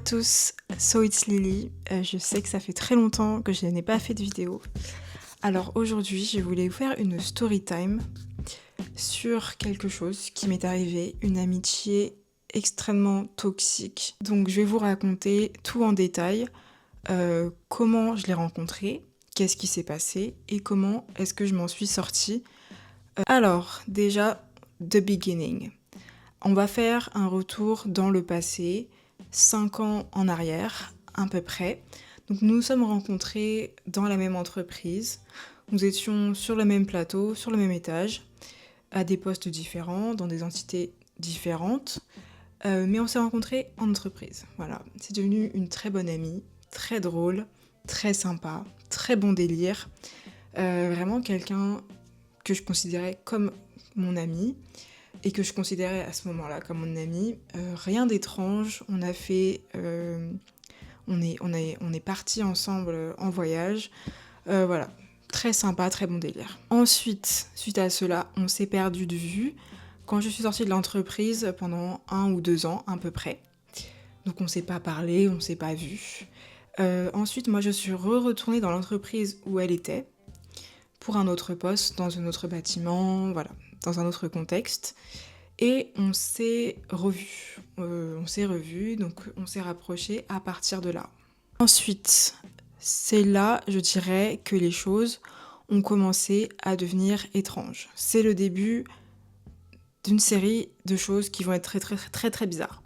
à tous, so it's Lily. Je sais que ça fait très longtemps que je n'ai pas fait de vidéo. Alors aujourd'hui, je voulais vous faire une story time sur quelque chose qui m'est arrivé, une amitié extrêmement toxique. Donc je vais vous raconter tout en détail, comment je l'ai rencontré, qu'est-ce qui s'est passé et comment est-ce que je m'en suis sortie. Alors déjà, the beginning. On va faire un retour dans le passé, 5 ans en arrière, à peu près. Donc nous nous sommes rencontrés dans la même entreprise. Nous étions sur le même plateau, sur le même étage, à des postes différents, dans des entités différentes. Mais on s'est rencontrés en entreprise. Voilà, c'est devenu une très bonne amie, très drôle, très sympa, très bon délire. Vraiment quelqu'un que je considérais comme mon ami et que je considérais à ce moment-là comme mon ami. Rien d'étrange, on a fait... on est partis ensemble en voyage. Voilà, très sympa, très bon délire. Ensuite, suite à cela, on s'est perdu de vue quand je suis sortie de l'entreprise pendant 1 ou 2 ans à peu près. Donc on s'est pas parlé, on s'est pas vu. Ensuite, moi je suis retournée dans l'entreprise où elle était pour un autre poste, dans un autre bâtiment, voilà, dans un autre contexte. Et on s'est revus. Donc on s'est rapprochés à partir de là. Ensuite, c'est là, je dirais, que les choses ont commencé à devenir étranges. C'est le début d'une série de choses qui vont être très très très très bizarres.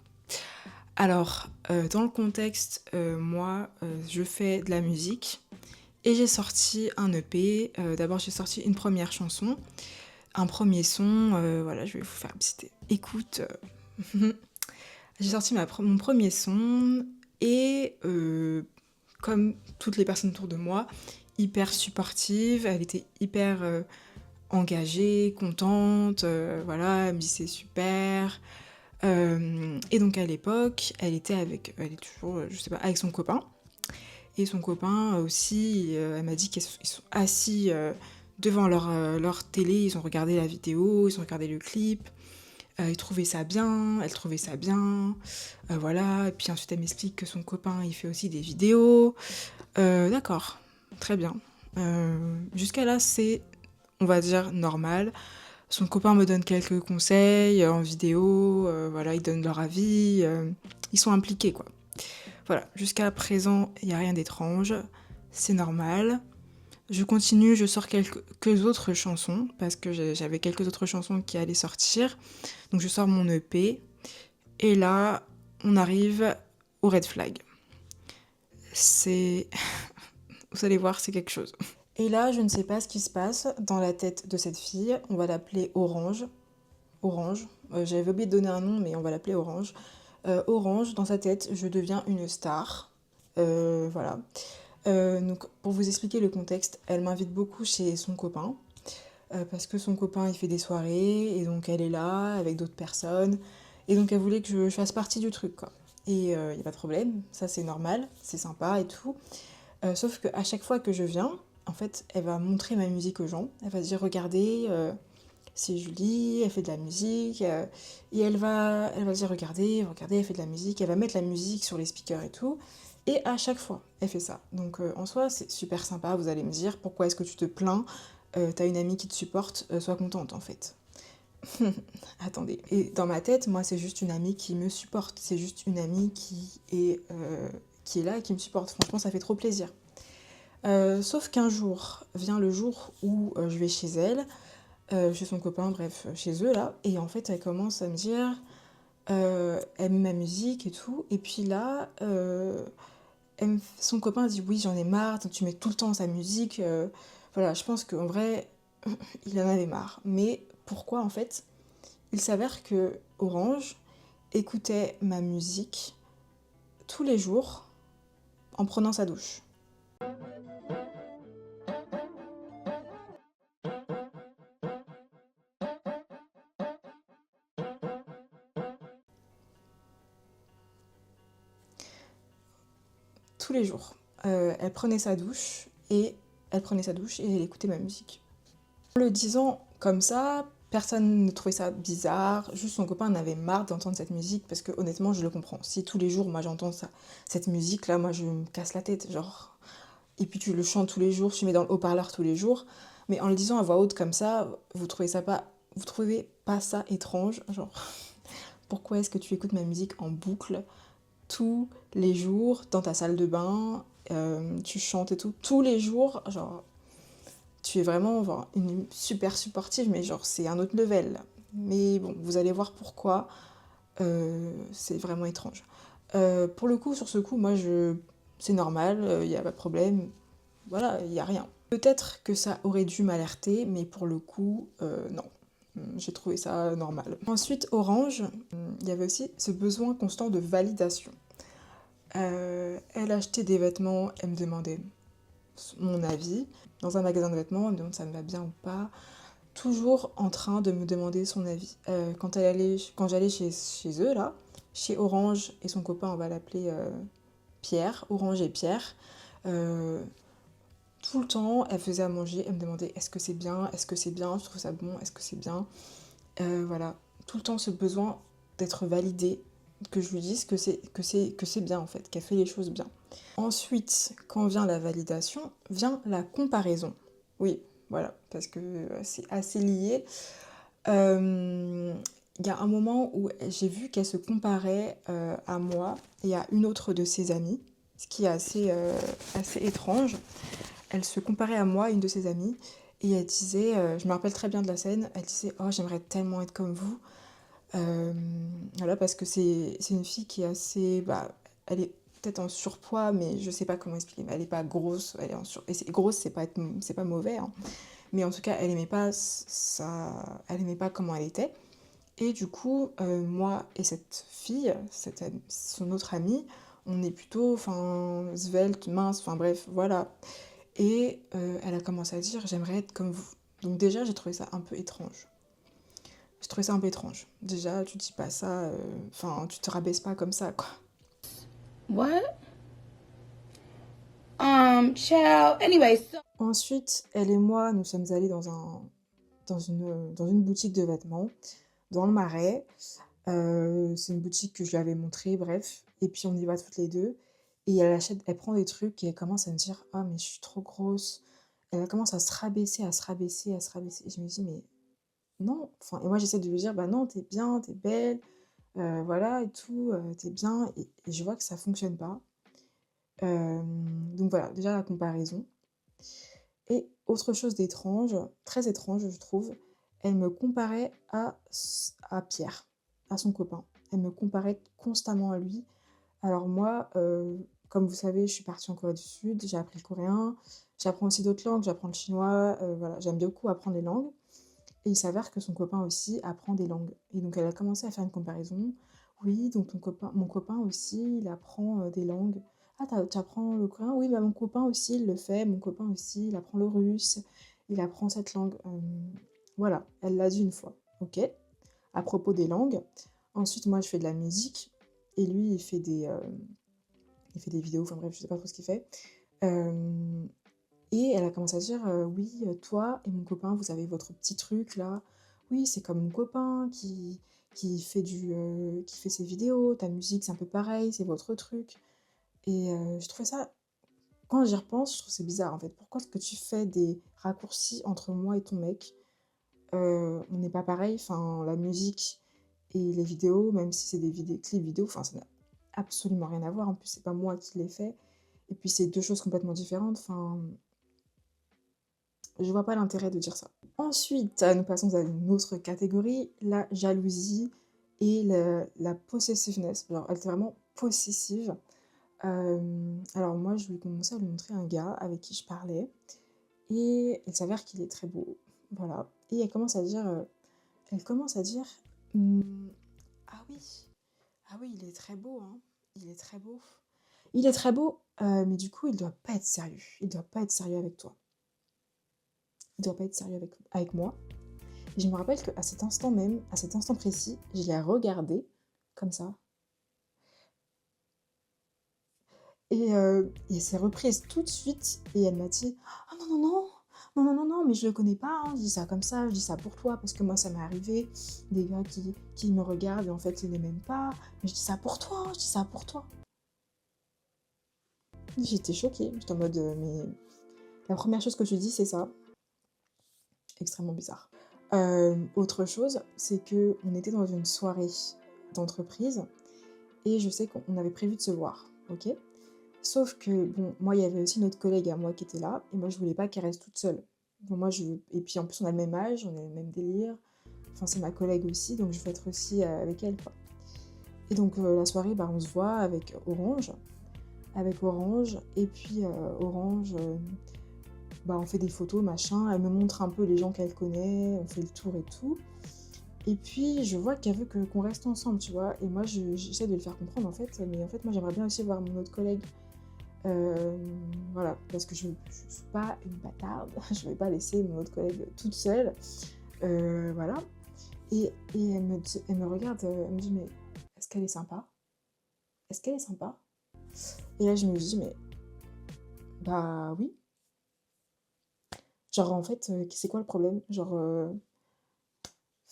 Alors, dans le contexte, moi, je fais de la musique et j'ai sorti un EP. D'abord, j'ai sorti une première chanson, un premier son. Voilà, je vais vous faire une petite écoute. J'ai sorti mon premier son et comme toutes les personnes autour de moi, hyper supportive, elle était hyper engagée, contente, voilà, elle me dit c'est super. Et donc à l'époque, elle est toujours, je sais pas, avec son copain. Et son copain aussi, elle m'a dit qu'ils sont assis devant leur télé, ils ont regardé la vidéo, ils ont regardé le clip. Ils trouvaient ça bien, elle trouvait ça bien, voilà. Et puis ensuite elle m'explique que son copain il fait aussi des vidéos. D'accord, très bien. Jusqu'à là c'est, on va dire, normal. Son copain me donne quelques conseils en vidéo, voilà, ils donnent leur avis, ils sont impliqués quoi. Voilà, jusqu'à présent il n'y a rien d'étrange, c'est normal. Je continue, je sors quelques autres chansons, parce que j'avais quelques autres chansons qui allaient sortir. Donc je sors mon EP, et là, on arrive au red flag. C'est... Vous allez voir, c'est quelque chose. Et là, je ne sais pas ce qui se passe dans la tête de cette fille. On va l'appeler Orange. Orange. J'avais oublié de donner un nom, mais on va l'appeler Orange. Orange, dans sa tête, je deviens une star. Voilà. Donc, pour vous expliquer le contexte, elle m'invite beaucoup chez son copain, parce que son copain il fait des soirées, et donc elle est là avec d'autres personnes, et donc elle voulait que je fasse partie du truc, quoi. Et il n'y a pas de problème, ça c'est normal, c'est sympa et tout. Sauf qu'à chaque fois que je viens, en fait, elle va montrer ma musique aux gens, elle va se dire regardez, c'est Julie, elle fait de la musique, et elle va dire regardez, regardez, elle fait de la musique, elle va mettre la musique sur les speakers et tout. Et à chaque fois, elle fait ça. Donc en soi, c'est super sympa, vous allez me dire, pourquoi est-ce que tu te plains? T'as une amie qui te supporte, sois contente en fait. Attendez. Et dans ma tête, moi, c'est juste une amie qui me supporte. C'est juste une amie qui est là et qui me supporte. Franchement, ça fait trop plaisir. Sauf qu'un jour, vient le jour où je vais chez elle, chez son copain, bref, chez eux là, et en fait, elle commence à me dire, elle met ma musique et tout, et puis là, son copain dit oui j'en ai marre, tu mets tout le temps sa musique, voilà, je pense qu'en vrai il en avait marre. Mais pourquoi en fait? Il s'avère que Orange écoutait ma musique tous les jours en prenant sa douche. Tous les jours. Elle prenait sa douche et elle écoutait ma musique. En le disant comme ça, personne ne trouvait ça bizarre, juste son copain en avait marre d'entendre cette musique parce que honnêtement je le comprends. Si tous les jours moi j'entends ça, cette musique là, moi je me casse la tête, genre. Et puis tu le chantes tous les jours, tu mets dans le haut-parleur tous les jours, mais en le disant à voix haute comme ça, vous trouvez pas ça étrange, genre pourquoi est-ce que tu écoutes ma musique en boucle tous les jours dans ta salle de bain, tu chantes et tout tous les jours, genre tu es vraiment genre, une super supportive, mais genre c'est un autre level. Mais bon, vous allez voir pourquoi c'est vraiment étrange. Pour le coup, sur ce coup, c'est normal, il n'y a pas de problème, voilà, il n'y a rien. Peut-être que ça aurait dû m'alerter, mais pour le coup, non. J'ai trouvé ça normal. Ensuite, Orange, il y avait aussi ce besoin constant de validation. Elle achetait des vêtements, elle me demandait mon avis. Dans un magasin de vêtements, elle me demande ça me va bien ou pas. Toujours en train de me demander son avis. Quand j'allais chez eux, là, chez Orange et son copain, on va l'appeler Pierre, Orange et Pierre, euh, tout le temps, elle faisait à manger, elle me demandait est-ce que c'est bien, est-ce que c'est bien, je trouve ça bon, est-ce que c'est bien. Voilà, tout le temps ce besoin d'être validée, que je lui dise que c'est bien en fait, qu'elle fait les choses bien. Ensuite, quand vient la validation, vient la comparaison. Oui, voilà, parce que c'est assez lié. Il y a un moment où j'ai vu qu'elle se comparait à moi et à une autre de ses amies, ce qui est assez étrange. Elle se comparait à moi, une de ses amies, et elle disait, je me rappelle très bien de la scène, elle disait «Oh, j'aimerais tellement être comme vous». Euh, voilà, parce que c'est une fille qui est assez... Bah, elle est peut-être en surpoids, mais je sais pas comment expliquer. Mais elle est pas grosse, elle est en sur... Et grosse, c'est pas mauvais, hein. Mais en tout cas, elle aimait pas elle aimait pas comment elle était. Et du coup, moi et cette fille, son autre amie, on est plutôt, enfin, svelte, mince, enfin bref, voilà. Et elle a commencé à dire, j'aimerais être comme vous. Donc déjà, j'ai trouvé ça un peu étrange. J'ai trouvé ça un peu étrange. Déjà, tu dis pas ça, enfin, tu te rabaisses pas comme ça, quoi. What? Child. Anyway, so Ensuite, elle et moi, nous sommes allés dans une boutique de vêtements, dans le Marais. C'est une boutique que je lui avais montrée, bref. Et puis on y va toutes les deux. Et elle prend des trucs et elle commence à me dire, ah, mais je suis trop grosse. Elle commence à se rabaisser, à se rabaisser, à se rabaisser. Et je me dis, mais non. Enfin, et moi, j'essaie de lui dire, bah non, t'es bien, t'es belle, voilà, et tout, t'es bien. Et je vois que ça fonctionne pas. Donc voilà, déjà la comparaison. Et autre chose d'étrange, très étrange, je trouve, elle me comparait à Pierre, à son copain. Elle me comparait constamment à lui. Alors moi, comme vous savez, je suis partie en Corée du Sud, j'ai appris le coréen, j'apprends aussi d'autres langues, j'apprends le chinois, voilà, j'aime beaucoup apprendre les langues. Et il s'avère que son copain aussi apprend des langues. Et donc elle a commencé à faire une comparaison. Oui, donc mon copain aussi, il apprend des langues. Ah, tu apprends le coréen? Oui, bah mon copain aussi, il le fait. Mon copain aussi, il apprend le russe. Il apprend cette langue. Voilà, elle l'a dit une fois. Ok. À propos des langues. Ensuite, moi, je fais de la musique. Et lui, il fait des vidéos. Enfin bref, je sais pas trop ce qu'il fait. Euh, et elle a commencé à dire oui, toi et mon copain, vous avez votre petit truc là. Oui, c'est comme mon copain qui fait ses vidéos. Ta musique, c'est un peu pareil, c'est votre truc. Et je trouvais ça, quand j'y repense, je trouve que c'est bizarre en fait. Pourquoi est-ce que tu fais des raccourcis entre moi et ton mec? On n'est pas pareil. Enfin, la musique et les vidéos, même si c'est des clips vidéo, enfin, ça n'a absolument rien à voir. En plus, c'est pas moi qui l'ai fait. Et puis, c'est deux choses complètement différentes. Enfin, je vois pas l'intérêt de dire ça. Ensuite, nous passons à une autre catégorie, la jalousie et la possessiveness. Alors, elle était vraiment possessive. Alors moi, je lui ai commencé à lui montrer un gars avec qui je parlais. Et il s'avère qu'il est très beau. Voilà. Et elle commence à dire, Hmm, ah oui, ah oui, il est très beau, hein. Il est très beau. Il est très beau, mais du coup, il doit pas être sérieux. Il doit pas être sérieux avec toi. Il doit pas être sérieux avec moi. Et je me rappelle qu'à cet instant même, à cet instant précis, je l'ai regardé comme ça. Et elle s'est reprise tout de suite et elle m'a dit: «Ah non, non, non, Non, non, non, non, mais je le connais pas, hein, je dis ça comme ça, je dis ça pour toi, parce que moi, ça m'est arrivé, des gars qui me regardent et en fait, ils ne m'aiment pas, mais je dis ça pour toi, je dis ça pour toi. J'étais choquée, j'étais en mode, mais la première chose que tu dis, c'est ça. Extrêmement bizarre. Autre chose, c'est que on était dans une soirée d'entreprise et je sais qu'on avait prévu de se voir, OK? Sauf que bon, moi, il y avait aussi une autre collègue à moi qui était là et moi, je voulais pas qu'elle reste toute seule. Bon, moi, je et puis en plus, on a le même âge, on a le même délire. Enfin, c'est ma collègue aussi, donc je veux être aussi, avec elle, quoi. Et donc, la soirée, bah, on se voit avec Orange et puis, Orange, bah, on fait des photos, machin. Elle me montre un peu les gens qu'elle connaît, on fait le tour et tout. Et puis, je vois qu'elle veut qu'on reste ensemble, tu vois. Et moi, j'essaie de le faire comprendre, en fait. Mais en fait, moi, j'aimerais bien aussi voir mon autre collègue. Euh, voilà, parce que je suis pas une bâtarde. Je vais pas laisser mon autre collègue toute seule. Voilà. Et elle me regarde, elle me dit, mais est-ce qu'elle est sympa? Est-ce qu'elle est sympa? Et là, je me dis, mais bah oui. Genre, en fait, c'est quoi le problème? Genre,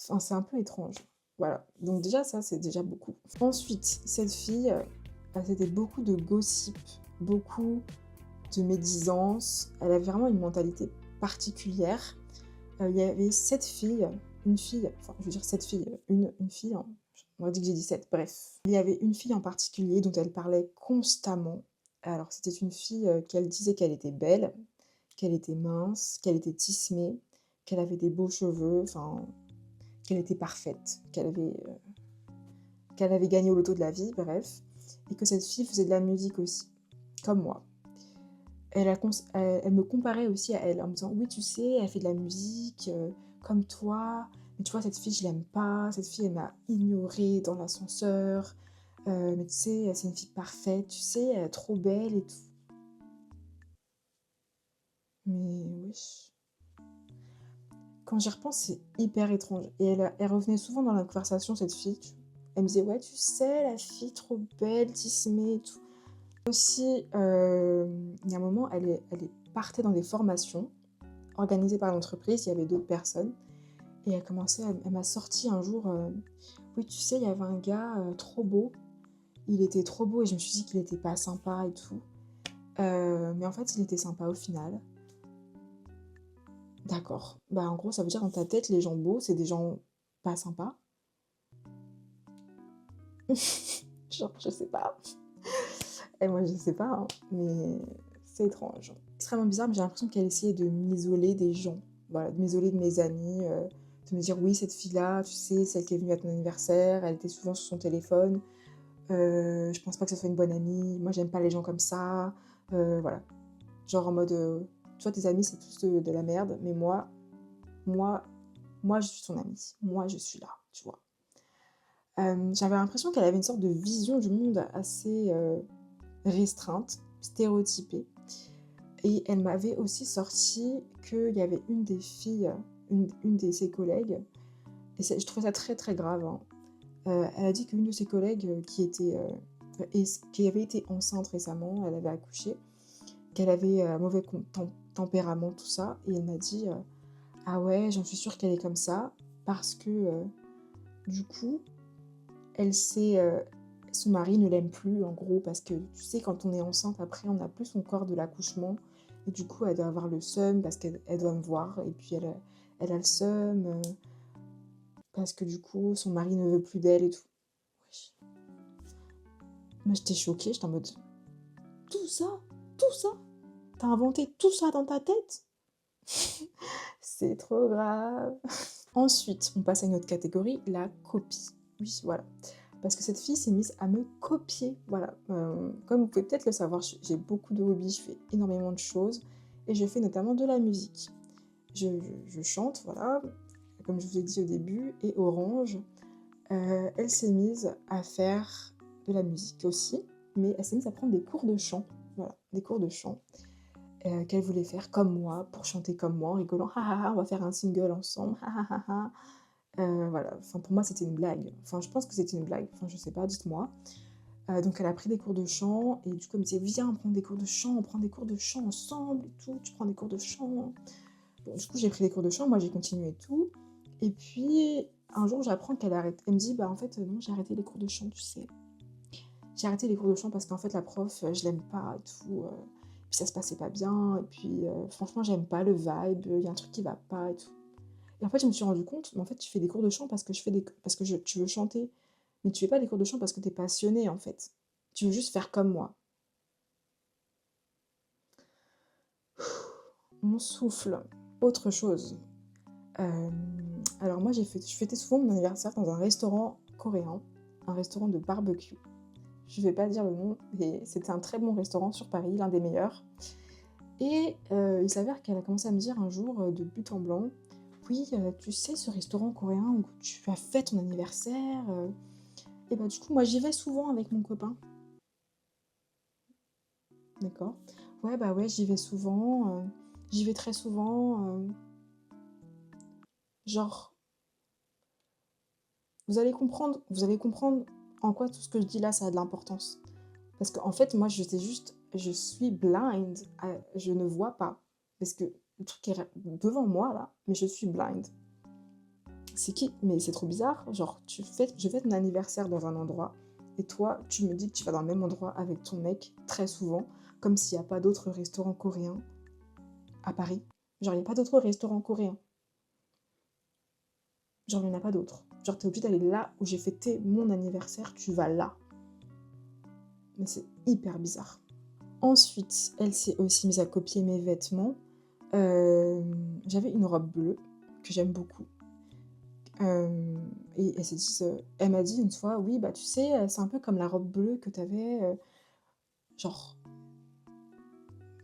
enfin, c'est un peu étrange. Voilà. Donc déjà, ça, c'est déjà beaucoup. Ensuite, cette fille, c'était beaucoup de gossip, beaucoup de médisance. Elle avait vraiment une mentalité particulière. Il y avait cette fille, une fille, enfin, je veux dire cette fille, une fille, hein, on m'a dit que j'ai dit sept, bref. Il y avait une fille en particulier dont elle parlait constamment. Alors, c'était une fille qu'elle disait qu'elle était belle, qu'elle était mince, qu'elle était tismée, qu'elle avait des beaux cheveux, enfin, qu'elle était parfaite, qu'elle avait gagné au loto de la vie, bref, et que cette fille faisait de la musique aussi, comme moi. Elle me comparait aussi à elle, en me disant, oui, tu sais, elle fait de la musique, comme toi, mais tu vois, cette fille, je l'aime pas, cette fille, elle m'a ignorée dans l'ascenseur, mais tu sais, c'est une fille parfaite, tu sais, elle est trop belle et tout. Mais wesh. Quand j'y repense, c'est hyper étrange. Et elle revenait souvent dans la conversation, cette fille. Elle me disait, ouais, tu sais, la fille trop belle, tismée et tout. Aussi, il y a un moment, elle partait dans des formations organisées par l'entreprise, il y avait d'autres personnes. Et elle m'a sorti un jour, oui, tu sais, il y avait un gars trop beau. Il était trop beau et je me suis dit qu'il était pas sympa et tout. Mais en fait, il était sympa au final. D'accord. Bah, en gros, ça veut dire dans ta tête, les gens beaux, c'est des gens pas sympas. Genre, je sais pas. Et moi, je sais pas, hein, mais c'est étrange. Extrêmement bizarre, mais j'ai l'impression qu'elle essayait de m'isoler des gens. Voilà, de m'isoler de mes amis, de me dire, oui, cette fille-là, tu sais, celle qui est venue à ton anniversaire, elle était souvent sur son téléphone. Je pense pas que ce soit une bonne amie. Moi, j'aime pas les gens comme ça. Voilà. Genre en mode, toi, tes amis, c'est tous de la merde, mais moi, moi, je suis ton amie. Moi, je suis là, tu vois. J'avais l'impression qu'elle avait une sorte de vision du monde assez restreinte, stéréotypée. Et elle m'avait aussi sorti qu'il y avait une des filles, une de ses collègues, et je trouvais ça très très grave, hein. Elle a dit qu'une de ses collègues qui avait été enceinte récemment, elle avait accouché, qu'elle avait mauvais tempérament, tout ça, et elle m'a dit ah ouais, j'en suis sûre qu'elle est comme ça, parce que du coup, elle sait, son mari ne l'aime plus, en gros, parce que tu sais, quand on est enceinte, après, on n'a plus son corps de l'accouchement. Et du coup, elle doit avoir le seum parce qu'elle doit me voir. Et puis, elle a le seum parce que du coup, son mari ne veut plus d'elle et tout. Wesh. Moi, j'étais choquée, j'étais en mode tout ça, tout ça, t'as inventé tout ça dans ta tête? C'est trop grave. Ensuite, on passe à une autre catégorie, la copie. Oui, voilà. Parce que cette fille s'est mise à me copier. Voilà. Comme vous pouvez peut-être le savoir, j'ai beaucoup de hobbies, je fais énormément de choses. Et je fais notamment de la musique. Je chante, voilà, comme je vous ai dit au début. Et Orange, elle s'est mise à faire de la musique aussi. Mais elle s'est mise à prendre des cours de chant. Voilà, des cours de chant. Qu'elle voulait faire comme moi, pour chanter comme moi, en rigolant. Ha ha ha, on va faire un single ensemble. Ha ha ha ha. Voilà, enfin pour moi c'était une blague. Enfin je pense que c'était une blague, enfin je sais pas, dites-moi. Donc elle a pris des cours de chant et du coup elle me disait viens on prend des cours de chant, on prend des cours de chant ensemble et tout, tu prends des cours de chant. Bon, du coup, j'ai pris des cours de chant, moi j'ai continué et tout. Et puis, un jour, j'apprends qu'elle arrête. Elle me dit, bah en fait, non, j'ai arrêté les cours de chant, tu sais. J'ai arrêté les cours de chant parce qu'en fait, la prof, je l'aime pas et tout. Puis ça se passait pas bien. Et puis, franchement, j'aime pas le vibe. Il y a un truc qui va pas et tout. Et en fait, je me suis rendu compte, mais en fait, tu fais des cours de chant parce que tu veux chanter. Mais tu fais pas des cours de chant parce que t'es passionné, en fait. Tu veux juste faire comme moi. Mon souffle. Autre chose. Euh, alors moi, je fêtais souvent mon anniversaire dans un restaurant coréen, un restaurant de barbecue. Je vais pas dire le nom, mais c'était un très bon restaurant sur Paris, l'un des meilleurs. Et il s'avère qu'elle a commencé à me dire un jour, de but en blanc, oui, tu sais, ce restaurant coréen où tu as fait ton anniversaire, et bah du coup, moi j'y vais souvent avec mon copain. D'accord. Ouais, bah ouais, j'y vais souvent, j'y vais très souvent, genre, vous allez comprendre en quoi tout ce que je dis là, ça a de l'importance. Parce qu'en fait, moi, je suis blind, je ne vois pas. Parce que le truc est devant moi, là, mais je suis blind. C'est qui? Mais c'est trop bizarre. Genre, je fais ton anniversaire dans un endroit, et toi, tu me dis que tu vas dans le même endroit avec ton mec très souvent, comme s'il n'y a pas d'autres restaurants coréens à Paris. Genre, il n'y a pas d'autres restaurants coréens. Genre, il n'y en a pas d'autres. Genre, t'es obligé d'aller là où j'ai fêté mon anniversaire, tu vas là. Mais c'est hyper bizarre. Ensuite, elle s'est aussi mise à copier mes vêtements. J'avais une robe bleue que j'aime beaucoup. Et elle m'a dit une fois, oui, bah tu sais, c'est un peu comme la robe bleue que t'avais, genre,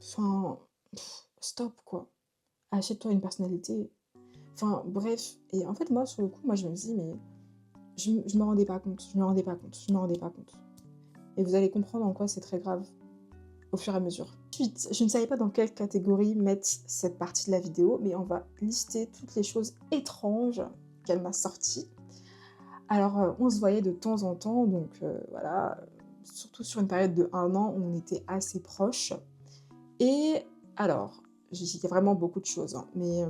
enfin, stop quoi. Achète-toi une personnalité. Enfin, bref. Et en fait, moi, sur le coup, moi, je me dis, mais je me rendais pas compte, je me rendais pas compte, je me rendais pas compte. Et vous allez comprendre en quoi c'est très grave au fur et à mesure. Ensuite, je ne savais pas dans quelle catégorie mettre cette partie de la vidéo, mais on va lister toutes les choses étranges qu'elle m'a sorties. Alors, on se voyait de temps en temps, donc voilà, surtout sur une période de 1 an, on était assez proches. Et alors, il y a vraiment beaucoup de choses, hein, mais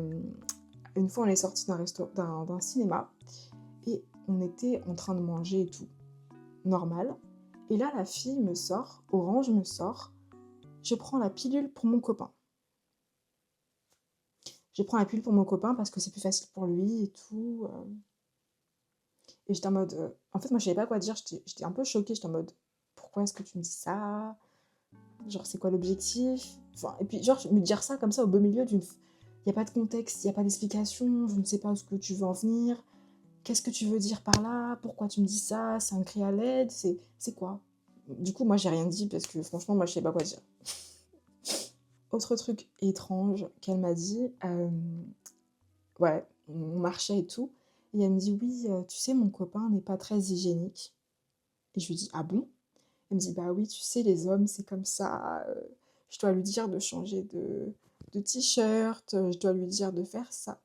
une fois, on est sorti d'un cinéma, et on était en train de manger et tout, normal. Et là, la fille me sort, Orange me sort, je prends la pilule pour mon copain. Je prends la pilule pour mon copain parce que c'est plus facile pour lui et tout. Et j'étais en mode. En fait, moi, je savais pas quoi dire. J'étais un peu choquée. J'étais en mode, pourquoi est-ce que tu me dis ça? Genre, c'est quoi l'objectif? Enfin, et puis, genre, me dire ça comme ça au beau milieu d'une. Il n'y a pas de contexte, il n'y a pas d'explication, je ne sais pas où ce que tu veux en venir. Qu'est-ce que tu veux dire par là? Pourquoi tu me dis ça? C'est un cri à l'aide? C'est quoi? Du coup, moi, j'ai rien dit parce que franchement, moi, je sais pas quoi dire. Autre truc étrange qu'elle m'a dit, ouais, on marchait et tout, et elle me dit: «Oui, tu sais, mon copain n'est pas très hygiénique». Et je lui dis: «Ah bon?» Elle me dit: «Bah oui, tu sais, les hommes, c'est comme ça, je dois lui dire de changer de t-shirt, je dois lui dire de faire ça».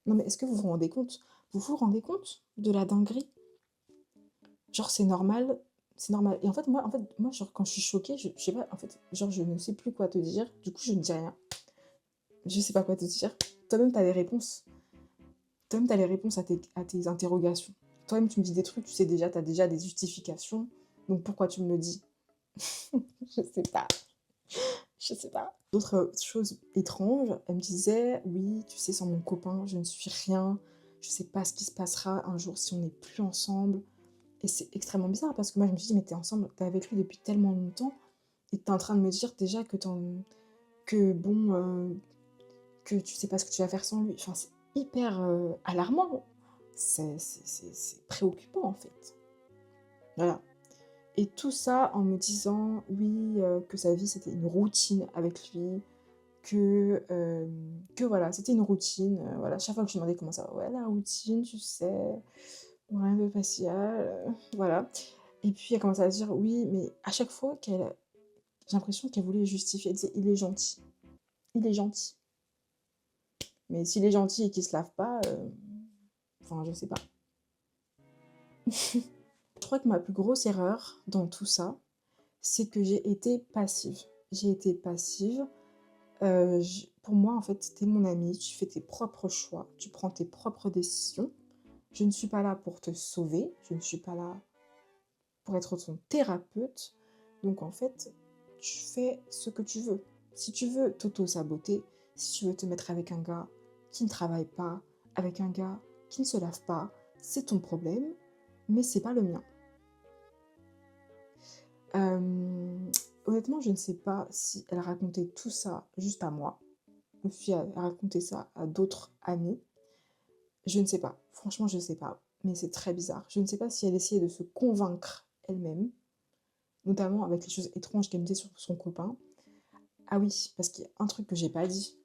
Non mais est-ce que vous vous rendez compte? Vous vous rendez compte de la dinguerie? Genre c'est normal. Et en fait, moi, genre, quand je suis choquée, je sais pas, en fait, genre, je ne sais plus quoi te dire, du coup, je ne dis rien. Je sais pas quoi te dire. Toi-même, t'as les réponses. Toi-même, t'as les réponses à tes interrogations. Toi-même, tu me dis des trucs, tu sais déjà, t'as déjà des justifications. Donc pourquoi tu me le dis? Je sais pas. Je sais pas. D'autres choses étranges, elle me disait, oui, tu sais, sans mon copain, je ne suis rien. Je sais pas ce qui se passera un jour si on n'est plus ensemble. Et c'est extrêmement bizarre parce que moi, je me suis dit, mais t'es ensemble, t'es avec lui depuis tellement longtemps. Et t'es en train de me dire déjà que bon, que tu sais pas ce que tu vas faire sans lui. Enfin, c'est hyper alarmant. C'est préoccupant en fait. Voilà. Et tout ça en me disant, oui, que sa vie c'était une routine avec lui, que voilà, c'était une routine. Voilà, chaque fois que je me demandais comment ça va, ouais, la routine, tu sais, rien de facial, voilà. Et puis elle commence à dire, oui, mais à chaque fois j'ai l'impression qu'elle voulait justifier, elle disait, il est gentil, il est gentil. Mais s'il est gentil et qu'il se lave pas, enfin, je sais pas. Je crois que ma plus grosse erreur dans tout ça, c'est que j'ai été passive. J'ai été passive Pour moi, en fait, t'es mon ami, tu fais tes propres choix, tu prends tes propres décisions. Je ne suis pas là pour te sauver, je ne suis pas là pour être ton thérapeute. Donc en fait, tu fais ce que tu veux. Si tu veux t'auto-saboter, si tu veux te mettre avec un gars qui ne travaille pas, avec un gars qui ne se lave pas, c'est ton problème, mais c'est pas le mien. Honnêtement, je ne sais pas si elle racontait tout ça juste à moi, ou si elle racontait ça à d'autres amis. Je ne sais pas. Franchement, je ne sais pas. Mais c'est très bizarre. Je ne sais pas si elle essayait de se convaincre elle-même, notamment avec les choses étranges qu'elle me disait sur son copain. Ah oui, parce qu'il y a un truc que j'ai pas dit.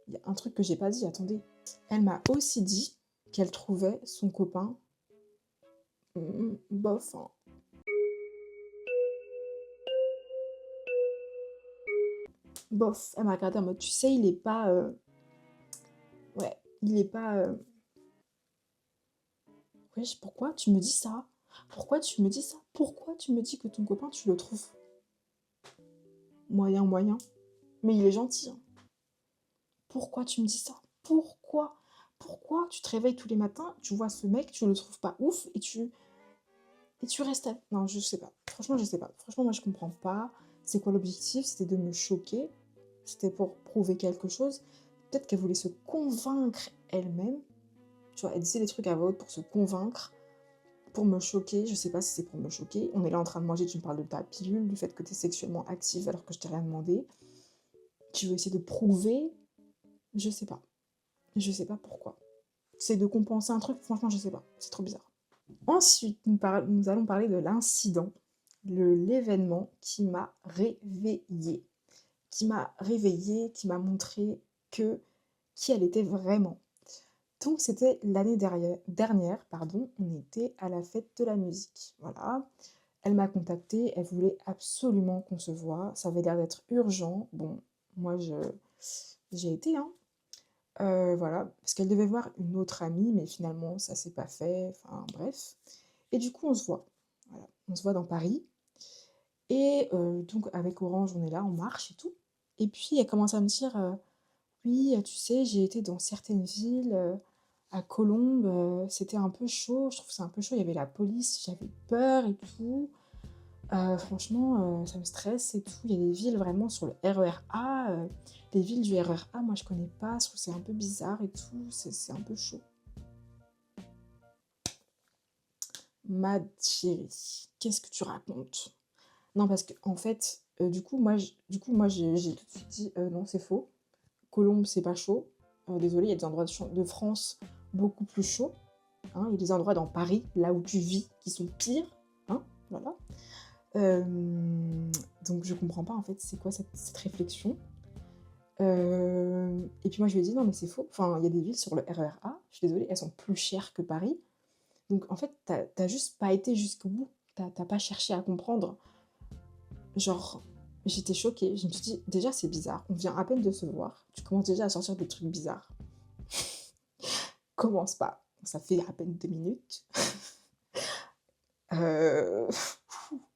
Il y a un truc que j'ai pas dit, attendez. Elle m'a aussi dit qu'elle trouvait son copain bof, hein. Bof. Elle m'a regardé en mode, tu sais, il est pas... Ouais, il est pas... Wesh, pourquoi tu me dis ça? Pourquoi tu me dis ça? Pourquoi tu me dis que ton copain, tu le trouves moyen, moyen? Mais il est gentil, hein. Pourquoi tu me dis ça? Pourquoi? Pourquoi tu te réveilles tous les matins, tu vois ce mec, tu le trouves pas ouf et tu restes avec... Non, je sais pas. Franchement, je sais pas. Franchement, moi, je comprends pas. C'est quoi l'objectif? C'était de me choquer. C'était pour prouver quelque chose. Peut-être qu'elle voulait se convaincre elle-même. Tu vois, elle disait des trucs à voix haute pour se convaincre, pour me choquer. Je sais pas si c'est pour me choquer. On est là en train de manger, tu me parles de ta pilule, du fait que tu es sexuellement active alors que je t'ai rien demandé. Tu veux essayer de prouver? Je sais pas. Je sais pas pourquoi. C'est de compenser un truc, franchement, je sais pas. C'est trop bizarre. Ensuite, nous allons parler de l'incident, l'événement qui m'a réveillée. Qui m'a montré qui elle était vraiment. Donc, c'était l'année dernière, on était à la fête de la musique. Voilà. Elle m'a contactée, elle voulait absolument qu'on se voit. Ça avait l'air d'être urgent. Bon, moi, j'ai été, hein. Voilà, parce qu'elle devait voir une autre amie, mais finalement, ça s'est pas fait. Enfin, bref. Et du coup, on se voit. Voilà, on se voit dans Paris. Et donc, avec Orange, on est là, on marche et tout. Et puis, elle commence à me dire, oui, tu sais, j'ai été dans certaines villes, à Colombes, c'était un peu chaud, je trouve que c'est un peu chaud, il y avait la police, j'avais peur et tout. Franchement, ça me stresse et tout. Il y a des villes vraiment sur le RER A, les villes du RER A, moi je connais pas, je trouve que c'est un peu bizarre et tout, c'est un peu chaud. Ma chérie, qu'est-ce que tu racontes? Non, parce que en fait, j'ai tout de suite dit, non, c'est faux. Colombes, c'est pas chaud. Désolée, il y a des endroits de France beaucoup plus chauds, hein. Il y a des endroits dans Paris, là où tu vis, qui sont pires, hein, voilà. Donc je comprends pas en fait c'est quoi cette réflexion. Et puis moi je lui ai dit non mais c'est faux, enfin il y a des villes sur le RER A, je suis désolée, elles sont plus chères que Paris. Donc en fait t'as juste pas été jusqu'au bout, t'as pas cherché à comprendre. Genre j'étais choquée, je me suis dit déjà c'est bizarre, on vient à peine de se voir, tu commences déjà à sortir des trucs bizarres. Commence pas, ça fait à peine 2 minutes. Euh...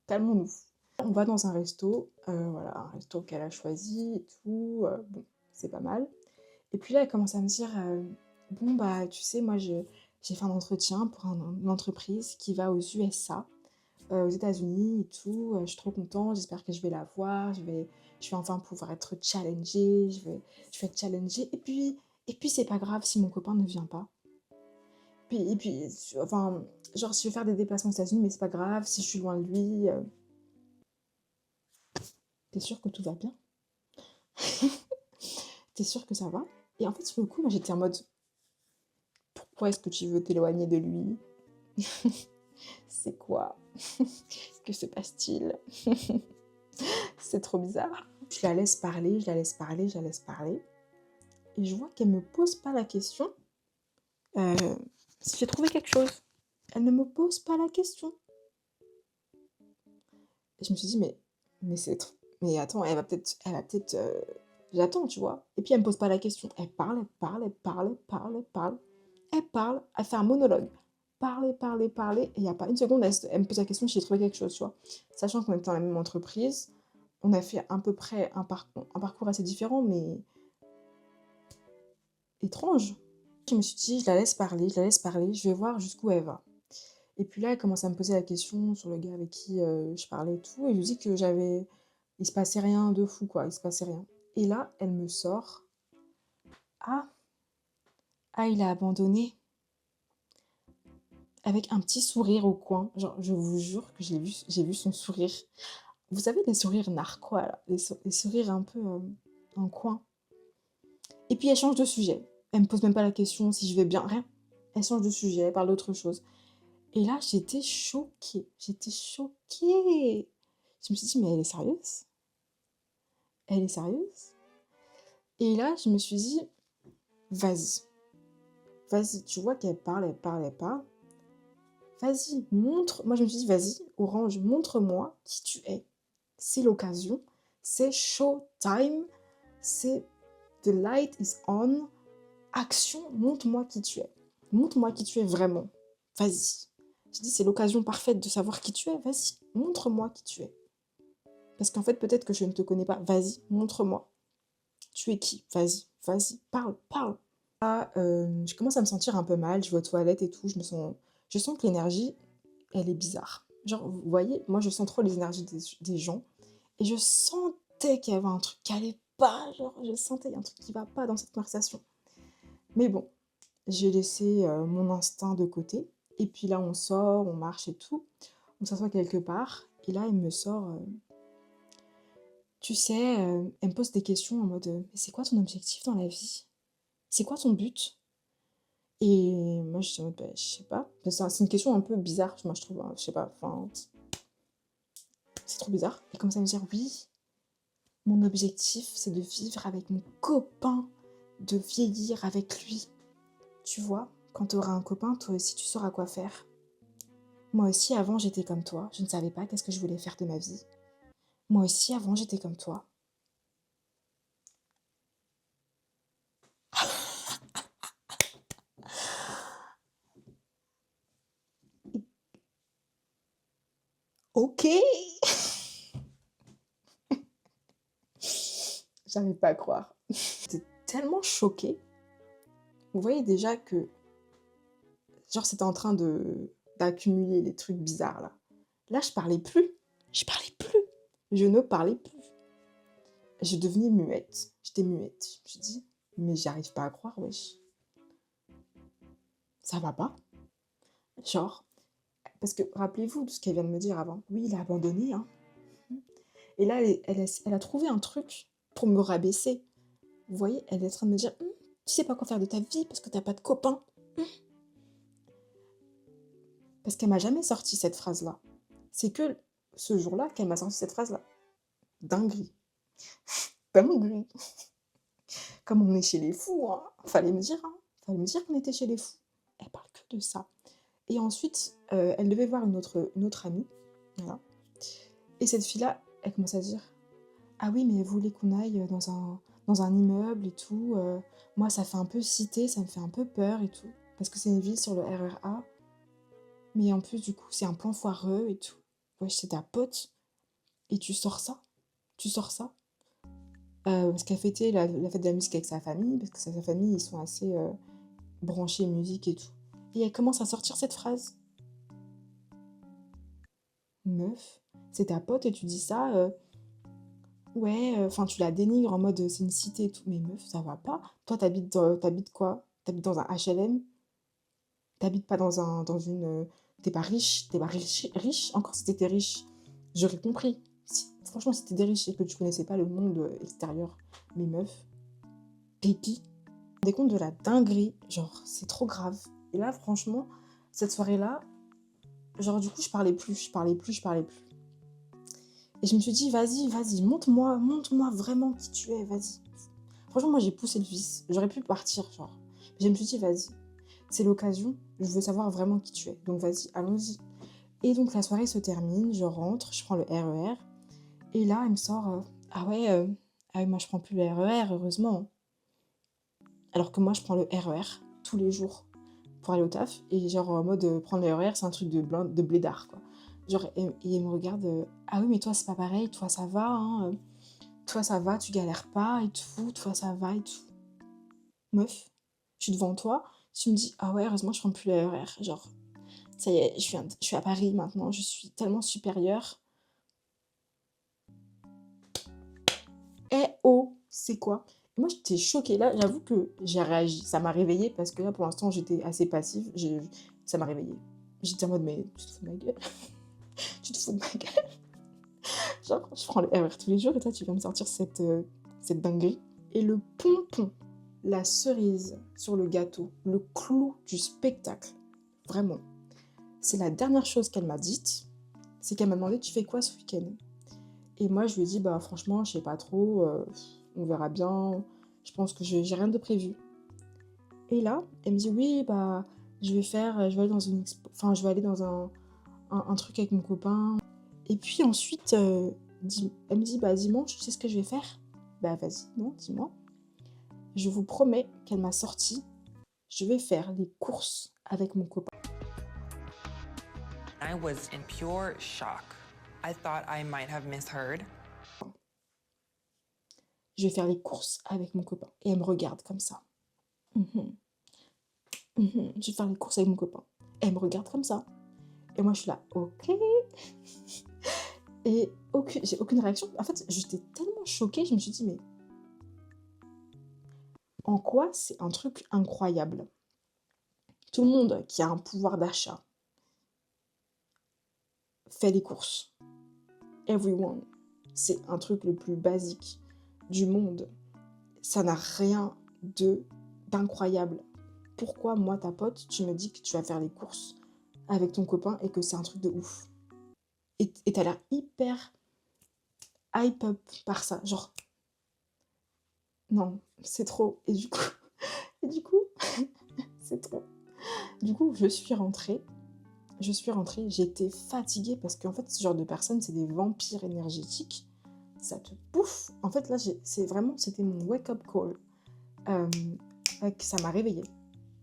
Calmons-nous. On va dans un resto, voilà, un resto qu'elle a choisi et tout, bon, c'est pas mal. Et puis là, elle commence à me dire, bon bah tu sais, moi j'ai fait un entretien pour une entreprise qui va aux USA, aux États-Unis et tout, je suis trop contente, j'espère que je vais la voir, je vais enfin pouvoir être challengée, je vais être challengée. Et puis c'est pas grave si mon copain ne vient pas. Et puis, enfin, genre si je vais faire des déplacements aux États-Unis, mais c'est pas grave, si je suis loin de lui, t'es sûre que tout va bien? T'es sûre que ça va? Et en fait, sur le coup, moi j'étais en mode, pourquoi est-ce que tu veux t'éloigner de lui? C'est quoi? Que se passe-t-il? C'est trop bizarre. Je la laisse parler, je la laisse parler, je la laisse parler. Et je vois qu'elle me pose pas la question euh, si j'ai trouvé quelque chose. Elle ne me pose pas la question. Et je me suis dit, mais c'est trop. Mais attends, elle va peut-être. J'attends, tu vois. Et puis elle me pose pas la question. Elle parle, elle parle, elle parle, elle parle, elle parle. Elle parle, elle fait un monologue. Parler, parler, parler. Et il n'y a pas une seconde, elle me pose la question si j'ai trouvé quelque chose, tu vois. Sachant qu'on était dans la même entreprise, on a fait à peu près un parcours assez différent, mais étrange. Je me suis dit: «Je la laisse parler, je la laisse parler, je vais voir jusqu'où elle va». Et puis là, elle commence à me poser la question sur le gars avec qui, je parlais et tout, et je lui dis que il se passait rien de fou, quoi, il se passait rien. Et là, elle me sort: «Ah, il a abandonné», avec un petit sourire au coin. Genre, je vous jure que j'ai vu son sourire. Vous savez, les sourires narquois, là, les sourires un peu, en coin. Et puis elle change de sujet. Elle me pose même pas la question si je vais bien, rien. Elle change de sujet, elle parle d'autre chose. Et là, j'étais choquée. J'étais choquée. Je me suis dit: «Mais elle est sérieuse? Elle est sérieuse?» Et là, je me suis dit: «Vas-y, vas-y, tu vois qu'elle parle, elle parle, elle parle. Vas-y, montre». Moi, je me suis dit: «Vas-y, Orange, montre-moi qui tu es. C'est l'occasion, c'est show time, c'est the light is on. Action, montre-moi qui tu es. Montre-moi qui tu es vraiment. Vas-y». Je dis: «C'est l'occasion parfaite de savoir qui tu es. Vas-y, montre-moi qui tu es. Parce qu'en fait, peut-être que je ne te connais pas. Vas-y, montre-moi. Tu es qui? Vas-y, vas-y, parle, parle». Là, je commence à me sentir un peu mal, je vais aux toilettes et tout, je sens que l'énergie, elle est bizarre. Genre, vous voyez, moi je sens trop les énergies des gens, et je sentais qu'il y avait un truc qui allait pas, genre je sentais il y a un truc qui va pas dans cette conversation. Mais bon, j'ai laissé, mon instinct de côté, et puis là on sort, on marche et tout, on s'assoit quelque part, et là elle me sort, tu sais, elle me pose des questions en mode, «Mais c'est quoi ton objectif dans la vie? C'est quoi ton but?» Et moi, j'étais en mode: «Bah, je sais pas». C'est une question un peu bizarre, moi, je trouve, hein, je sais pas, enfin, c'est trop bizarre. Et comme ça me dire: «Oui, mon objectif, c'est de vivre avec mon copain, de vieillir avec lui. Tu vois, quand tu auras un copain, toi aussi, tu sauras quoi faire. Moi aussi, avant, j'étais comme toi, je ne savais pas qu'est-ce que je voulais faire de ma vie. Moi aussi, avant, j'étais comme toi». OK! J'arrive pas à croire. J'étais tellement choquée. Vous voyez déjà que, genre, c'était en train d'accumuler les trucs bizarres là. Là, je parlais plus. Je parlais plus. Je ne parlais plus. Je devenais muette. J'étais muette. Je me suis dit: «Mais j'arrive pas à croire, wesh. Ça va pas?» Genre, parce que rappelez-vous de ce qu'elle vient de me dire avant. «Oui, il a abandonné, hein». Et là, elle a trouvé un truc pour me rabaisser. Vous voyez? Elle est en train de me dire: Tu sais pas quoi faire de ta vie parce que t'as pas de copain». Mmh. Parce qu'elle m'a jamais sorti cette phrase-là. C'est que ce jour-là qu'elle m'a sorti cette phrase-là. Dinguerie. Dinguerie. Comme on est chez les fous, hein. Fallait me dire, hein. Fallait me dire qu'on était chez les fous. Elle parle que de ça. Et ensuite, elle devait voir une autre amie, voilà. Et cette fille-là, elle commence à dire: «Ah oui, mais elle voulait qu'on aille dans un immeuble et tout, moi ça fait un peu cité, ça me fait un peu peur et tout, parce que c'est une ville sur le RER A, mais en plus du coup c'est un plan foireux et tout». Wesh, c'est ta pote et tu sors ça? Tu sors ça? Parce qu'elle fêtait la fête de la musique avec sa famille, parce que sa famille, ils sont assez, branchés musique et tout. Et elle commence à sortir cette phrase. Meuf, c'est ta pote et tu dis ça, ouais, enfin tu la dénigres en mode, c'est une cité et tout. Mais meuf, ça va pas. Toi, tu habites quoi? Tu habites dans un HLM? Tu habites pas dans une, tu pas riche, tu pas riche. Encore si tu étais riche, j'aurais compris. Franchement, si tu étais riche et que tu connaissais pas le monde, extérieur. Mais meuf, tu qui? Tu te rends compte de la dinguerie? Genre, c'est trop grave. Et là, franchement, cette soirée-là, genre du coup, je parlais plus, je parlais plus, je parlais plus. Et je me suis dit: «Vas-y, vas-y, montre-moi vraiment qui tu es, vas-y». Franchement, moi, j'ai poussé le vice. J'aurais pu partir, genre. Mais je me suis dit: «Vas-y, c'est l'occasion, je veux savoir vraiment qui tu es. Donc vas-y, allons-y». Et donc la soirée se termine, je rentre, je prends le RER, et là, elle me sort, «Ah ouais, ah ouais, moi je prends plus le RER, heureusement». Alors que moi, je prends le RER tous les jours pour aller au taf, et genre en mode, prendre le RER, c'est un truc de blédard, quoi. Genre, et elle me regarde, ah oui, mais toi, c'est pas pareil, toi, ça va, hein, toi, ça va, tu galères pas et tout, toi, ça va et tout. Meuf, je suis devant toi, tu me dis, ah ouais, heureusement, je prends plus le RER. Genre, ça y est, je suis à Paris maintenant, je suis tellement supérieure. Eh oh, c'est quoi? Et moi, j'étais choquée. Là, j'avoue que j'ai réagi. Ça m'a réveillée parce que là, pour l'instant, j'étais assez passive. Ça m'a réveillée. J'étais en mode, mais tu te fous de ma gueule? Tu te fous de ma gueule? Genre, je prends le RER tous les jours et toi, tu viens me sortir cette dinguerie. Et le pompon, la cerise sur le gâteau, le clou du spectacle, vraiment, c'est la dernière chose qu'elle m'a dite. C'est qu'elle m'a demandé, tu fais quoi ce week-end? Et moi, je lui ai dit, bah franchement, je sais pas trop, on verra bien. Je pense que j'ai rien de prévu. Et là, elle me dit, oui, bah, je vais aller dans une expo, enfin, je vais aller dans un truc avec mon copain. Et puis ensuite, elle me dit, bah dimanche, tu sais ce que je vais faire? Bah vas-y, non, dis-moi. Je vous promets qu'elle m'a sorti, je vais faire les courses avec mon copain. I was in pure shock. I thought I might have misheard. Je vais faire les courses avec mon copain. Et elle me regarde comme ça. Mhm, je vais faire les courses avec mon copain. Et elle me regarde comme ça. Et moi, je suis là, ok. Et j'ai aucune réaction. En fait, j'étais tellement choquée, je me suis dit, mais en quoi c'est un truc incroyable? Tout le monde qui a un pouvoir d'achat fait les courses. Everyone. C'est un truc le plus basique du monde. Ça n'a rien d'incroyable. Pourquoi, moi, ta pote, tu me dis que tu vas faire les courses avec ton copain et que c'est un truc de ouf? Et t'as l'air hyper hype up par ça. Genre, non, c'est trop. Et du coup, c'est trop. Du coup, j'étais fatiguée parce qu'en fait, ce genre de personnes, c'est des vampires énergétiques. Ça te bouffe. En fait, là, c'était mon wake-up call. Ça m'a réveillée.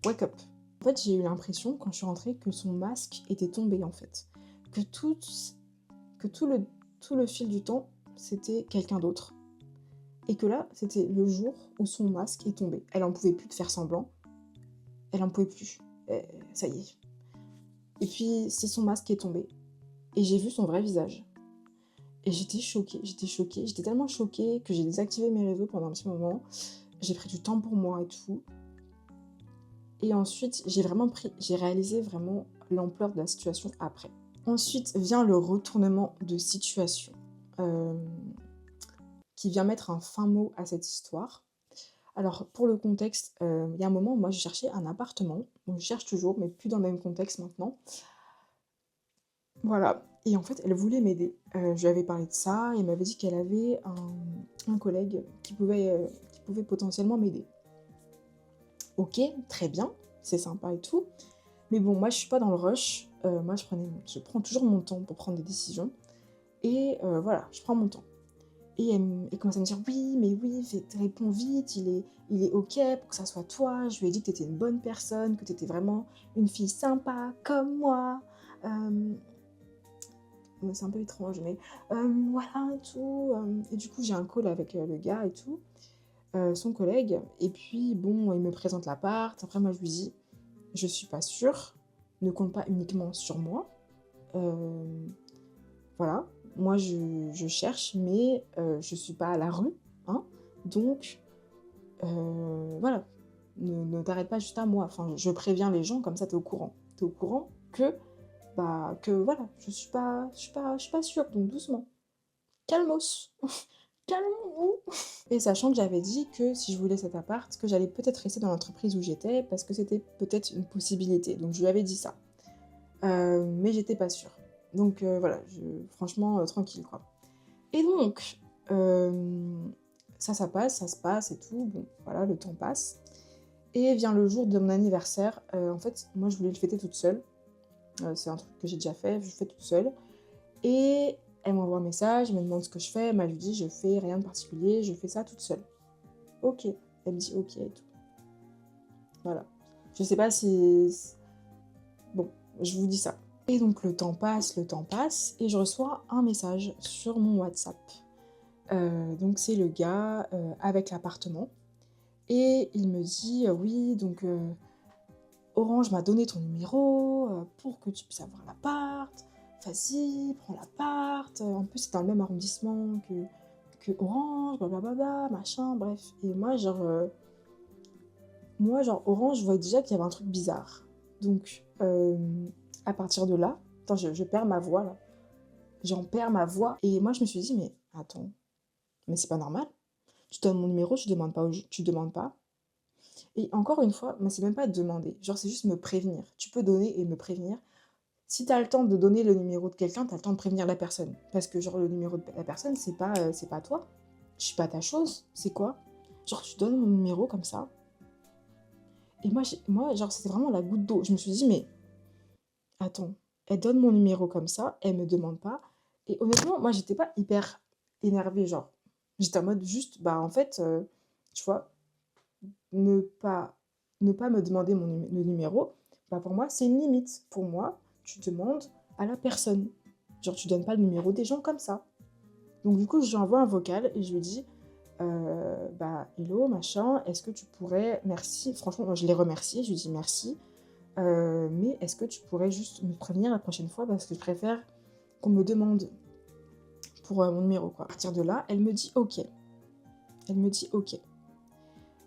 Wake up. En fait, j'ai eu l'impression, quand je suis rentrée, que son masque était tombé, en fait. Que tout le fil du temps, c'était quelqu'un d'autre. Et que là, c'était le jour où son masque est tombé. Elle en pouvait plus de faire semblant. Elle en pouvait plus. Ça y est. Et puis, c'est son masque qui est tombé. Et j'ai vu son vrai visage. Et j'étais choquée. J'étais tellement choquée que j'ai désactivé mes réseaux pendant un petit moment. J'ai pris du temps pour moi et tout. Et ensuite, j'ai réalisé vraiment l'ampleur de la situation après. Ensuite vient le retournement de situation, qui vient mettre un fin mot à cette histoire. Alors, pour le contexte, il y a un moment, moi, je cherchais un appartement. Donc, je cherche toujours, mais plus dans le même contexte maintenant. Voilà. Et en fait, elle voulait m'aider. Je lui avais parlé de ça et elle m'avait dit qu'elle avait un collègue qui pouvait potentiellement m'aider. Ok, très bien, c'est sympa et tout. Mais bon, moi, je suis pas dans le rush. Moi, je prends toujours mon temps pour prendre des décisions. Et voilà, je prends mon temps. Et elle commence à me dire, oui, mais oui, réponds vite, il est ok pour que ça soit toi. Je lui ai dit que t'étais une bonne personne, que t'étais vraiment une fille sympa, comme moi. C'est un peu étrange, mais voilà et tout. Et du coup, j'ai un call avec le gars et tout, son collègue. Et puis, bon, il me présente l'appart. Après, moi, je lui dis, je suis pas sûre, ne compte pas uniquement sur moi. Voilà, moi, je cherche, mais je suis pas à la rue, hein. Donc, voilà, ne t'arrête pas juste à moi. Enfin, je préviens les gens, comme ça, t'es au courant. T'es au courant que voilà, je suis pas sûre, donc doucement. Calmos, calmons-nous. Et sachant que j'avais dit que si je voulais cet appart, que j'allais peut-être rester dans l'entreprise où j'étais, parce que c'était peut-être une possibilité. Donc je lui avais dit ça. Mais j'étais pas sûre. Donc voilà, franchement, tranquille quoi. Et donc, ça se passe et tout. Bon, voilà, le temps passe. Et vient le jour de mon anniversaire. En fait, moi, je voulais le fêter toute seule. C'est un truc que j'ai déjà fait, je le fais toute seule. Et elle m'envoie un message, elle me demande ce que je fais. Elle lui dit, je fais rien de particulier, je fais ça toute seule. Ok. Elle me dit ok et tout. Voilà. Je sais pas si... Bon, je vous dis ça. Et donc le temps passe, et je reçois un message sur mon WhatsApp. Donc c'est le gars avec l'appartement. Et il me dit oui, donc Orange m'a donné ton numéro pour que tu puisses avoir l'appart. Vas-y, prends l'appart. En plus, c'est dans le même arrondissement que Orange, blablabla, machin, bref. Et moi, genre, Orange, je voyais déjà qu'il y avait un truc bizarre. Donc, à partir de là, attends, je perds ma voix là. J'en perds ma voix. Et moi, je me suis dit, mais attends, mais c'est pas normal. Tu donnes mon numéro, tu demandes pas. Et encore une fois, mais c'est même pas demander. Genre, c'est juste me prévenir. Tu peux donner et me prévenir. Si t'as le temps de donner le numéro de quelqu'un, t'as le temps de prévenir la personne. Parce que, genre, le numéro de la personne, c'est pas toi. Je suis pas ta chose. C'est quoi? Genre, tu donnes mon numéro comme ça. Et moi, genre, c'était vraiment la goutte d'eau. Je me suis dit, mais attends, elle donne mon numéro comme ça, elle me demande pas. Et honnêtement, moi, j'étais pas hyper énervée, genre. J'étais en mode juste, bah, en fait, tu vois, ne pas, ne pas me demander le numéro, bah, pour moi, c'est une limite. Pour moi, tu demandes à la personne. Genre, tu donnes pas le numéro des gens comme ça. Donc, du coup, je lui envoie un vocal et je lui dis, bah, hello, machin, est-ce que tu pourrais, merci, franchement, moi, je l'ai remercié, je lui dis merci, mais est-ce que tu pourrais juste me prévenir la prochaine fois parce que je préfère qu'on me demande pour mon numéro, quoi. À partir de là, elle me dit ok. Elle me dit ok.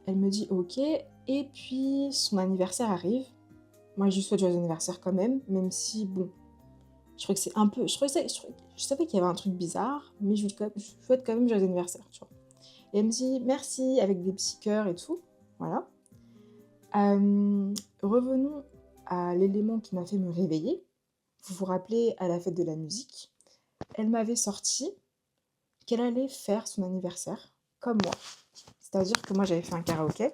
Elle me dit ok, et puis son anniversaire arrive. Moi, je lui souhaite joyeux anniversaire quand même si, bon, je trouvais que c'est un peu... Je savais qu'il y avait un truc bizarre, mais je souhaite quand même joyeux anniversaire, tu vois. Et elle me dit merci, avec des petits cœurs et tout, voilà. Revenons à l'élément qui m'a fait me réveiller. Vous vous rappelez, à la fête de la musique, elle m'avait sorti qu'elle allait faire son anniversaire comme moi. C'est-à-dire que moi, j'avais fait un karaoké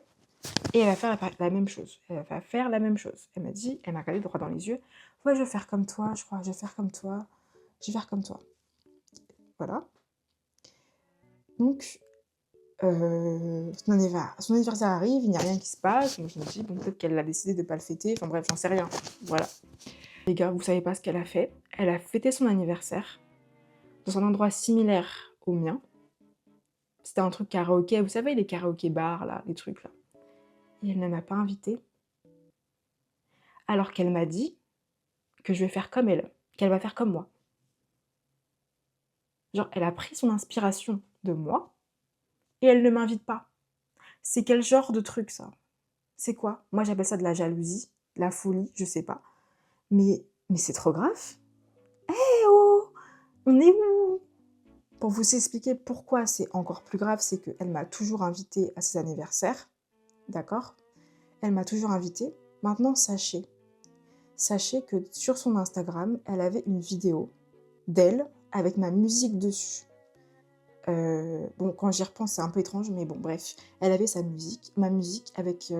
et elle va faire la même chose. Elle va faire la même chose. Elle m'a dit, elle m'a regardé droit dans les yeux. Ouais, je vais faire comme toi, je crois, je vais faire comme toi. Je vais faire comme toi. Voilà. Donc, son anniversaire arrive, il n'y a rien qui se passe. Donc, je me dis, bon, peut-être qu'elle a décidé de ne pas le fêter. Enfin bref, j'en sais rien. Voilà. Les gars, vous savez pas ce qu'elle a fait. Elle a fêté son anniversaire dans un endroit similaire au mien. C'était un truc karaoké, vous savez, les karaoké bars, là, les trucs là. Et elle ne m'a pas invitée. Alors qu'elle m'a dit que je vais faire comme elle, qu'elle va faire comme moi. Genre, elle a pris son inspiration de moi et elle ne m'invite pas. C'est quel genre de truc, ça? C'est quoi? Moi, j'appelle ça de la jalousie, de la folie, je sais pas. Mais c'est trop grave. Eh oh! On est où? Pour vous expliquer pourquoi c'est encore plus grave, c'est qu'elle m'a toujours invitée à ses anniversaires. D'accord? Elle m'a toujours invitée. Maintenant, sachez que sur son Instagram, elle avait une vidéo d'elle avec ma musique dessus. Bon, quand j'y repense, c'est un peu étrange, mais bon, bref. Elle avait ma musique avec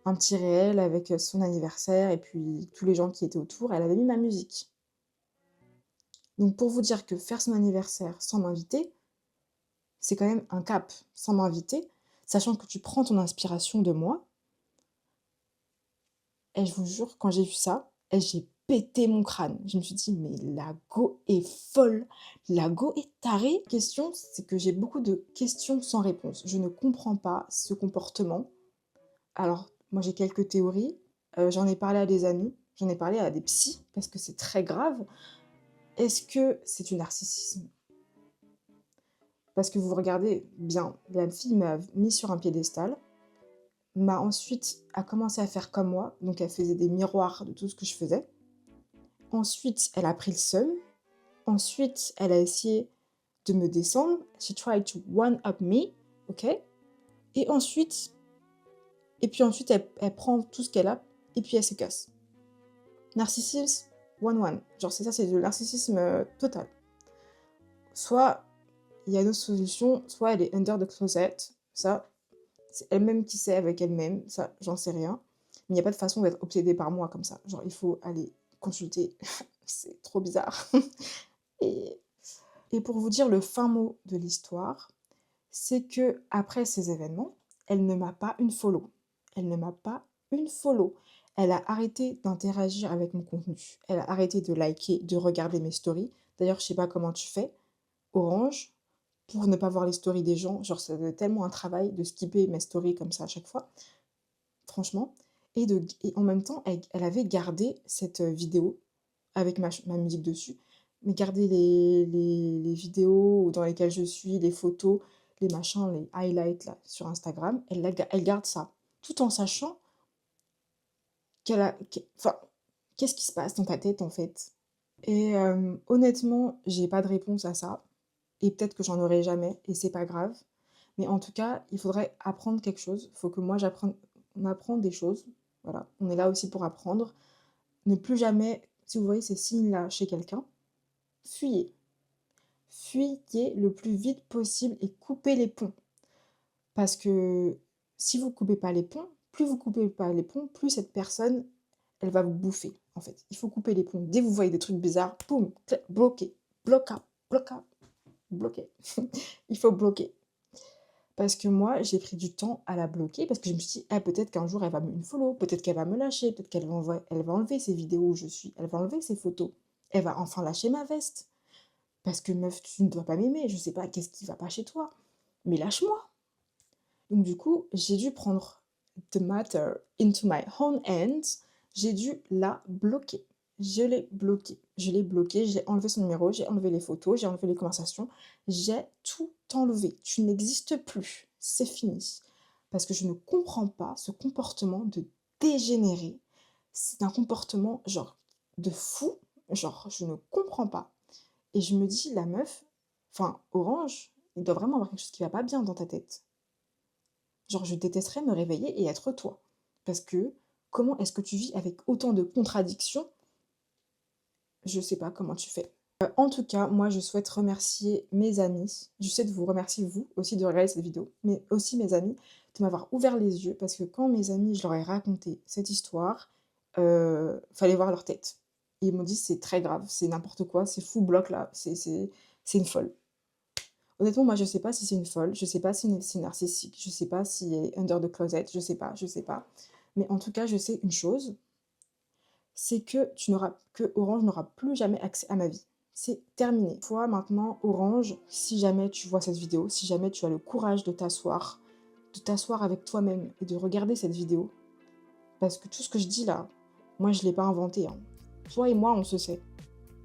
un petit réel, avec son anniversaire, et puis tous les gens qui étaient autour. Elle avait mis ma musique. Donc, pour vous dire que faire son anniversaire sans m'inviter, c'est quand même un cap. Sans m'inviter, sachant que tu prends ton inspiration de moi. Et je vous jure, quand j'ai vu ça, j'ai pété mon crâne. Je me suis dit, mais la go est folle, la go est tarée. La question, c'est que j'ai beaucoup de questions sans réponse. Je ne comprends pas ce comportement. Alors, moi j'ai quelques théories. J'en ai parlé à des amis, j'en ai parlé à des psys, parce que c'est très grave. Est-ce que c'est du narcissisme? Parce que vous regardez bien, la fille m'a mis sur un piédestal, m'a ensuite a commencé à faire comme moi, donc elle faisait des miroirs de tout ce que je faisais. Ensuite, elle a pris le seum. Ensuite, elle a essayé de me descendre. She tried to one-up me, ok? Et puis ensuite, elle prend tout ce qu'elle a et puis elle se casse. Narcissisme, one. Genre, c'est du narcissisme total. Soit il y a une autre solution, soit elle est under the closet. Ça, c'est elle-même qui sait avec elle-même. Ça, j'en sais rien. Mais il n'y a pas de façon d'être obsédée par moi comme ça. Genre, il faut aller consulter. C'est trop bizarre. Et pour vous dire le fin mot de l'histoire, c'est que après ces événements, elle ne m'a pas une follow. Elle ne m'a pas une follow. Elle a arrêté d'interagir avec mon contenu. Elle a arrêté de liker, de regarder mes stories. D'ailleurs, je sais pas comment tu fais, Orange, pour ne pas voir les stories des gens. Genre, ça doit tellement un travail de skipper mes stories comme ça à chaque fois, franchement. Et en même temps, elle avait gardé cette vidéo avec ma musique dessus, mais garder les vidéos dans lesquelles je suis, les photos, les machins, les highlights là, sur Instagram, elle garde ça, tout en sachant enfin, qu'est-ce qui se passe dans ta tête en fait? Et honnêtement, j'ai pas de réponse à ça, et peut-être que j'en aurai jamais, et c'est pas grave. Mais en tout cas, il faudrait apprendre quelque chose. Il faut que moi j'apprenne, on apprend des choses. Voilà, on est là aussi pour apprendre. Ne plus jamais, si vous voyez ces signes-là chez quelqu'un, fuyez. Fuyez le plus vite possible et coupez les ponts. Parce que si vous coupez pas les ponts, plus vous coupez pas les ponts, plus cette personne, elle va vous bouffer, en fait. Il faut couper les ponts. Dès que vous voyez des trucs bizarres, boum, bloquer, bloquer. Il faut bloquer. Parce que moi, j'ai pris du temps à la bloquer parce que je me suis dit, ah, peut-être qu'un jour elle va me follow, peut-être qu'elle va me lâcher, peut-être elle va enlever ces vidéos où je suis, elle va enlever ces photos, elle va enfin lâcher ma veste. Parce que meuf, tu ne dois pas m'aimer, je sais pas qu'est-ce qui va pas chez toi, mais lâche-moi. Donc du coup, j'ai dû prendre the matter into my own hands, j'ai dû la bloquer. Je l'ai bloquée. Je l'ai bloquée, j'ai enlevé son numéro, j'ai enlevé les photos, j'ai enlevé les conversations, j'ai tout enlevé. Tu n'existes plus. C'est fini. Parce que je ne comprends pas ce comportement de dégénéré. C'est un comportement genre de fou. Genre, je ne comprends pas. Et je me dis, la meuf, enfin, Orange, il doit vraiment avoir quelque chose qui va pas bien dans ta tête. Genre, je détesterais me réveiller et être toi. Parce que comment est-ce que tu vis avec autant de contradictions? Je sais pas comment tu fais. En tout cas, moi, je souhaite remercier mes amis. Je souhaite vous remercier, vous, aussi, de regarder cette vidéo, mais aussi mes amis, de m'avoir ouvert les yeux, parce que quand mes amis, je leur ai raconté cette histoire, fallait voir leur tête. Ils m'ont dit, c'est très grave, c'est n'importe quoi, c'est fou bloc là, c'est une folle. Honnêtement, moi, je sais pas si c'est une folle, je sais pas si c'est narcissique, je sais pas si elle est under the closet, je sais pas. Mais en tout cas, je sais une chose, c'est que Orange n'aura plus jamais accès à ma vie. C'est terminé. Toi, maintenant, Orange, si jamais tu vois cette vidéo, si jamais tu as le courage de t'asseoir avec toi-même et de regarder cette vidéo, parce que tout ce que je dis là, moi, je l'ai pas inventé, hein. Toi et moi, on se sait.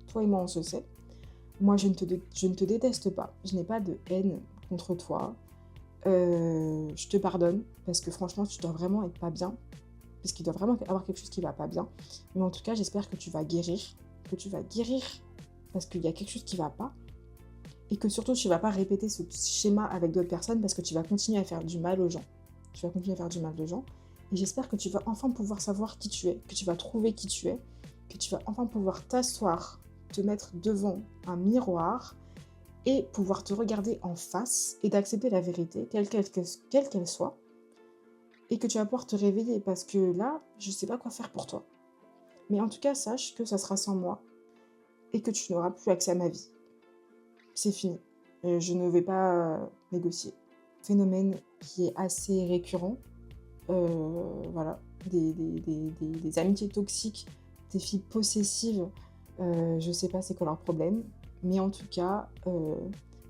Toi et moi, on se sait. Moi, je ne te déteste pas. Je n'ai pas de haine contre toi. Je te pardonne parce que franchement, tu dois vraiment être pas bien. Parce qu'il doit vraiment avoir quelque chose qui va pas bien. Mais en tout cas, j'espère que tu vas guérir. Que tu vas guérir parce qu'il y a quelque chose qui va pas. Et que surtout, tu vas pas répéter ce schéma avec d'autres personnes parce que tu vas continuer à faire du mal aux gens. Tu vas continuer à faire du mal aux gens. Et j'espère que tu vas enfin pouvoir savoir qui tu es. Que tu vas trouver qui tu es. Que tu vas enfin pouvoir t'asseoir, te mettre devant un miroir et pouvoir te regarder en face et d'accepter la vérité, quelle qu'elle soit, et que tu vas pouvoir te réveiller parce que là, je sais pas quoi faire pour toi. Mais en tout cas, sache que ça sera sans moi et que tu n'auras plus accès à ma vie. C'est fini. Je ne vais pas négocier. Phénomène qui est assez récurrent. Voilà, des amitiés toxiques, des filles possessives, je sais pas c'est quoi leur problème, mais en tout cas,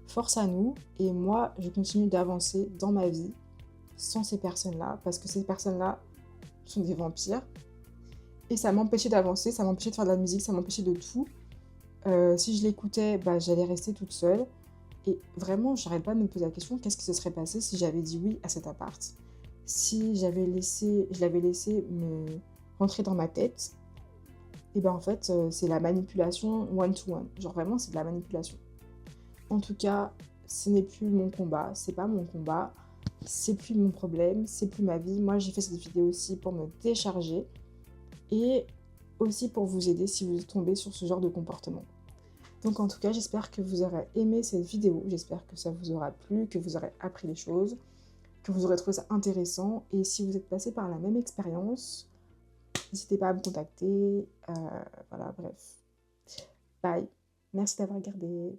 force à nous, et moi je continue d'avancer dans ma vie sans ces personnes-là, parce que ces personnes-là sont des vampires, et ça m'empêchait d'avancer, ça m'empêchait de faire de la musique, ça m'empêchait de tout. Si je l'écoutais, bah, j'allais rester toute seule, et vraiment j'arrête pas de me poser la question, qu'est-ce qui se serait passé si j'avais dit oui à cet appart? Si je l'avais laissé me rentrer dans ma tête, et ben en fait, c'est la manipulation one-to-one. Genre vraiment, c'est de la manipulation. En tout cas, ce n'est plus mon combat, c'est pas mon combat, c'est plus mon problème, c'est plus ma vie. Moi, j'ai fait cette vidéo aussi pour me décharger et aussi pour vous aider si vous tombez sur ce genre de comportement. Donc en tout cas, j'espère que vous aurez aimé cette vidéo, j'espère que ça vous aura plu, que vous aurez appris des choses, que vous aurez trouvé ça intéressant. Et si vous êtes passé par la même expérience, n'hésitez pas à me contacter. Voilà, bref. Bye. Merci d'avoir regardé.